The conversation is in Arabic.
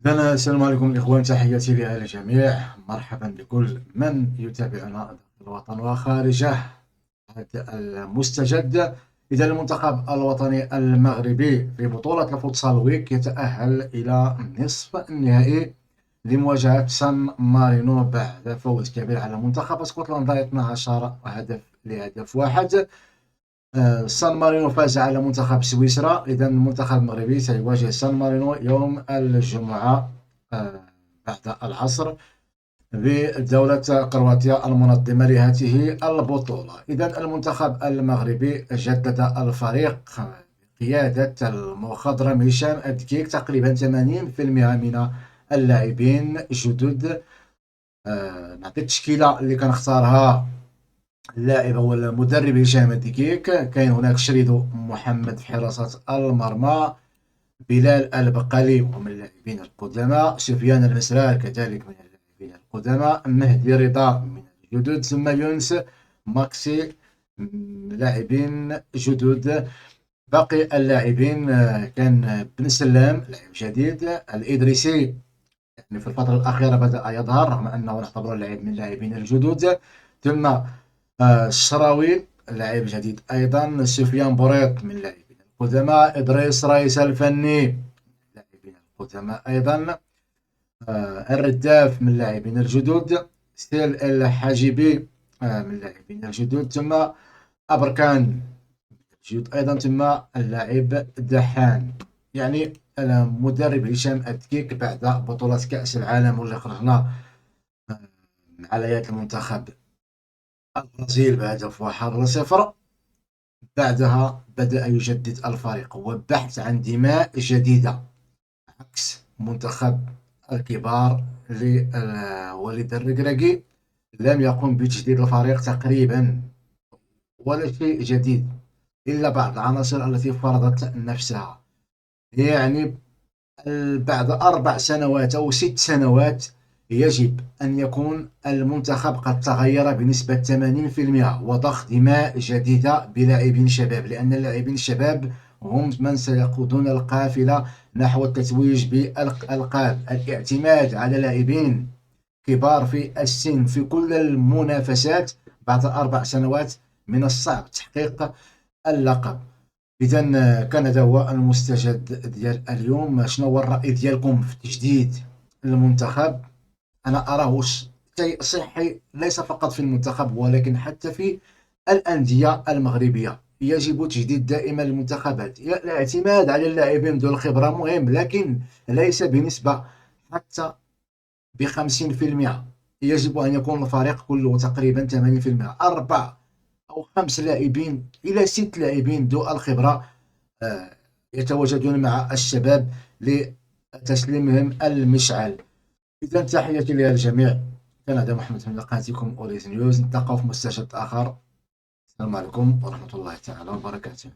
إذن السلام عليكم الإخوان، تحياتي للجميع، مرحبا بكل من يتابعنا داخل الوطن وخارجه. هذا المستجد. إذا المنتخب الوطني المغربي في بطولة الفوتسال ويك يتأهل إلى نصف النهائي لمواجهة سان مارينو بعد فوز كبير على منتخب اسكتلندا 12 هدف لهدف واحد. سان مارينو فاز على منتخب سويسرا. إذا المنتخب المغربي سيواجه سان مارينو يوم الجمعة بعد العصر بدولة كرواتيا المنظمة لهذه البطولة. إذا المنتخب المغربي جدد الفريق بقيادة المخضرم هشام الدكيك، تقريبا 80% من اللاعبين جدد. نعطي التشكيلة اللي كنختارها. اللاعب هو المدرب هشام الدكيك. كاين هناك شريدو محمد في حراسة المرمى، بلال البقالي ومن اللاعبين القدامى، سفيان المسرار كذلك من اللاعبين القدامى، مهدي رضا من الجدد، ثم يونس ماكسي لاعبين جدد. باقي اللاعبين كان بن سلام لاعب جديد، الإدريسي يعني في الفترة الأخيرة بدأ يظهر رغم أنه نعتبره لاعب من اللاعبين الجدد، ثم الشراوي لاعب جديد أيضا، سفيان بوريط من اللاعبين القدامى، إدريس رايس الفني لاعبين القدامى أيضا، الرداف من اللاعبين الجدد، ستيل الحاجبي من اللاعبين الجدد، ثم أبركان جدد أيضا، ثم اللاعب دحان. يعني المدرب هشام الدكيك بعد بطولة كأس العالم واللي خرجنا على يد المنتخب البرازيل بهدف 1-0، بعدها بدأ يجدد الفريق والبحث عن دماء جديدة عكس منتخب الكبار لوليد الركراكي. لم يقم بتجديد الفريق تقريبا ولا شيء جديد إلا بعض العناصر التي فرضت نفسها. يعني بعد 4 سنوات أو 6 سنوات يجب أن يكون المنتخب قد تغير بنسبة 80% وضخ دماء جديدة بلاعبين شباب، لأن اللاعبين الشباب هم من سيقودون القافلة نحو التتويج بالألقاب. الاعتماد على لاعبين كبار في السن في كل المنافسات بعد 4 سنوات من الصعب تحقيق اللقب. إذا كان هذا هو المستجد ديال اليوم. شنو هو الرأي ديالكم في تجديد المنتخب؟ أنا أراه شيء صحي ليس فقط في المنتخب ولكن حتى في الأندية المغربية. يجب تجديد دائما المنتخبات. الاعتماد على اللاعبين ذو الخبرة مهم، لكن ليس بنسبة حتى ب50%. يجب أن يكون الفريق كله تقريبا 80%، 4 أو 5 لاعبين إلى 6 لاعبين ذو الخبرة يتواجدون مع الشباب لتسليمهم المشعل. إذا تحياتي للجميع. كان هذا محمد من قناتكم أوليز نيوز. نتلاقاو في مستجد آخر. السلام عليكم ورحمة الله تعالى وبركاته.